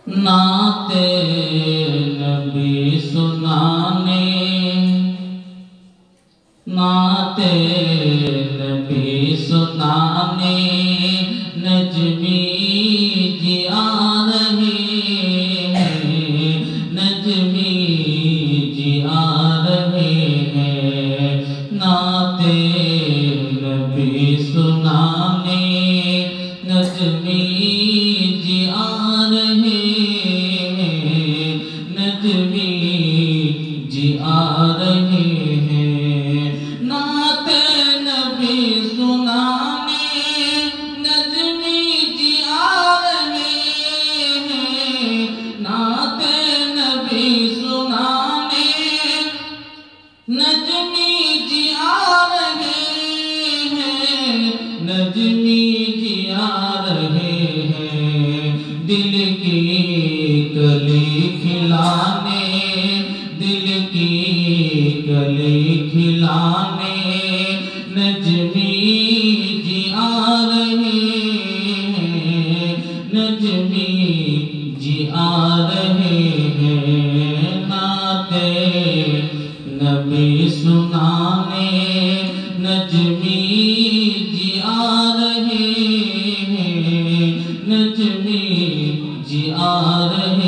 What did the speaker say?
नाते नबी सुनाने, नाते नबी सुनाने नजमी जी आ रहे हैं, नजमी जी आ रहे हैं। नाते नबी सुनाने नजमी जी आ रहे हैं, नजमी जी आ रहे हैं। नाते नबी सुनाने नजमी जी आ रहे हैं, नाते नबी सुनाने नजमी जी आ रहे हैं, नजमी जी आ रहे हैं। दिल की कली खिलाने, दिल की कली खिलाने नजमी जी आ रहे हैं, नजमी जी आ रहे हैं। नाते नबी सुनाने नजमी जी आ रहे हैं, नजमी जी आ रहे